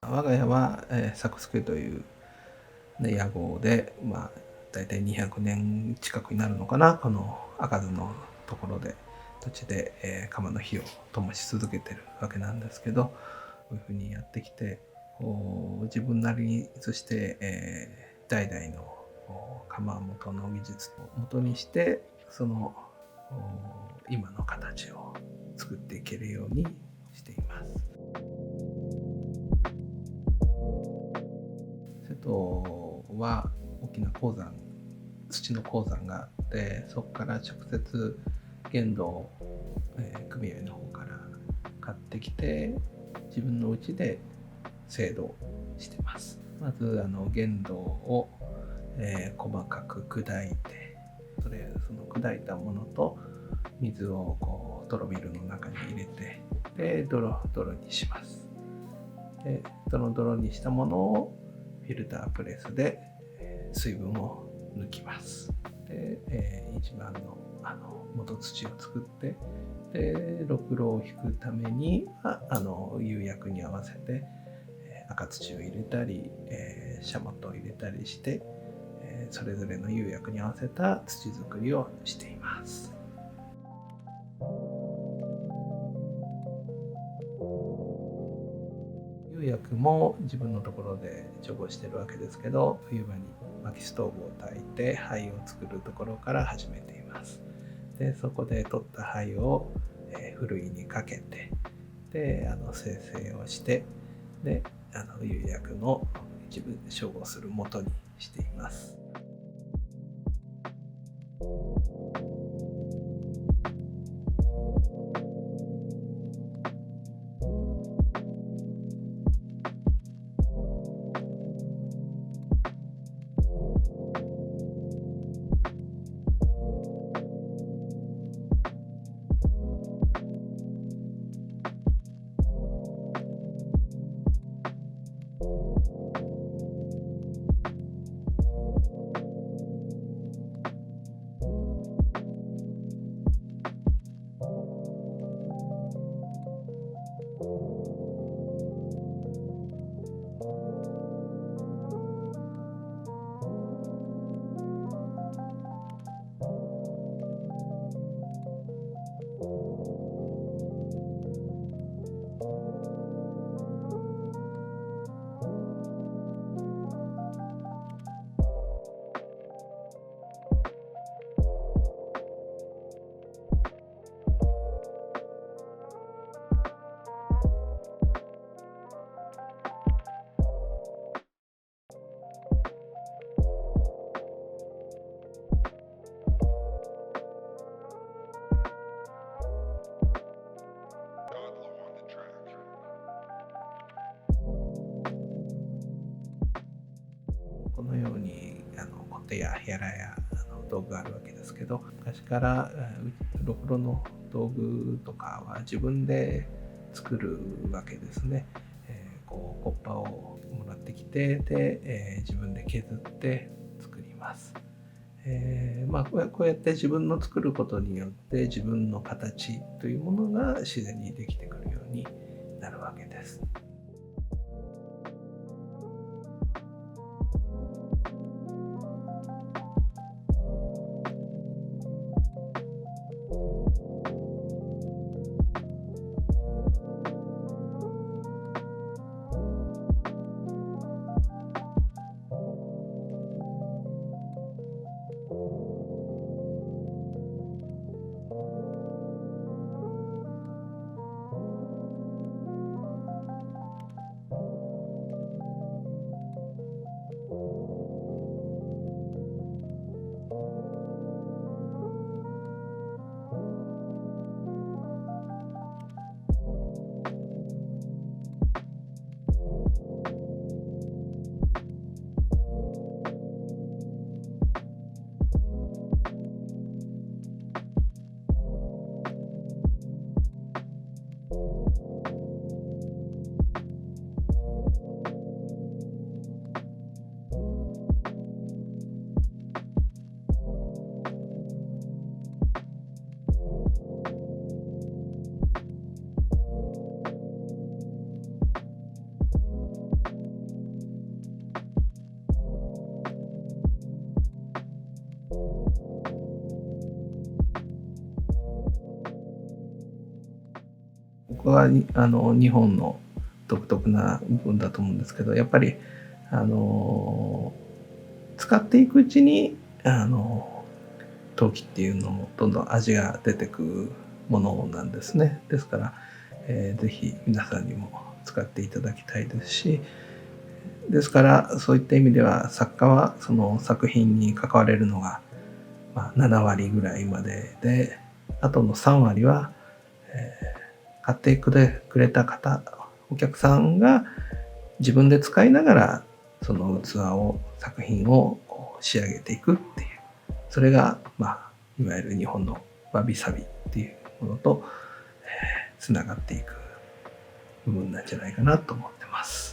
我が家は、作付という、ね、屋号で、だいたい200年近くになるのかな、この赤津のところで、土地で、窯の火を灯し続けてるわけなんですけど、こういうふうにやってきて、自分なりに、そして、代々の窯元の技術を元にして、その今の形を作っていけるようにしています。瀬戸は大きな鉱山、土の鉱山があって、そこから直接原土を、組合の方から買ってきて、自分の家で製土してます。まず原土を、細かく砕いて、その砕いたものと水をこう泥ビルの中に入れて、でドロにします。でドロにしたものをフィルタープレスで水分を抜きます。で、一番の元土を作って、でろくろを引くために釉薬に合わせて赤土を入れたり、シャモトを入れたりして、それぞれの釉薬に合わせた土作りをしています。釉薬も自分のところで調合してるわけですけど、冬場に薪ストーブを焚いて灰を作るところから始めています。でそこで取った灰を、ふるいにかけて、で精製をして、で釉薬の一部で照合する元にしています。このようにコテやヘラや道具があるわけですけど、昔からろくろの道具とかは自分で作るわけですね。こうコッパをもらってきて、で、自分で削って作ります。こうやって自分の作ることによって自分の形というものが自然にできてくるようになるわけです。こは日本の独特な部分だと思うんですけど、やっぱり使っていくうちに陶器っていうのもどんどん味が出てくるものなんですね。ですから、ぜひ皆さんにも使っていただきたいですし、ですからそういった意味では作家はその作品に関われるのが、7割ぐらいまでで、あとの3割は、買ってくれた方、お客さんが自分で使いながらその作品をこう仕上げていくっていう、それがいわゆる日本のわびさびっていうものとつながっていく部分なんじゃないかなと思ってます。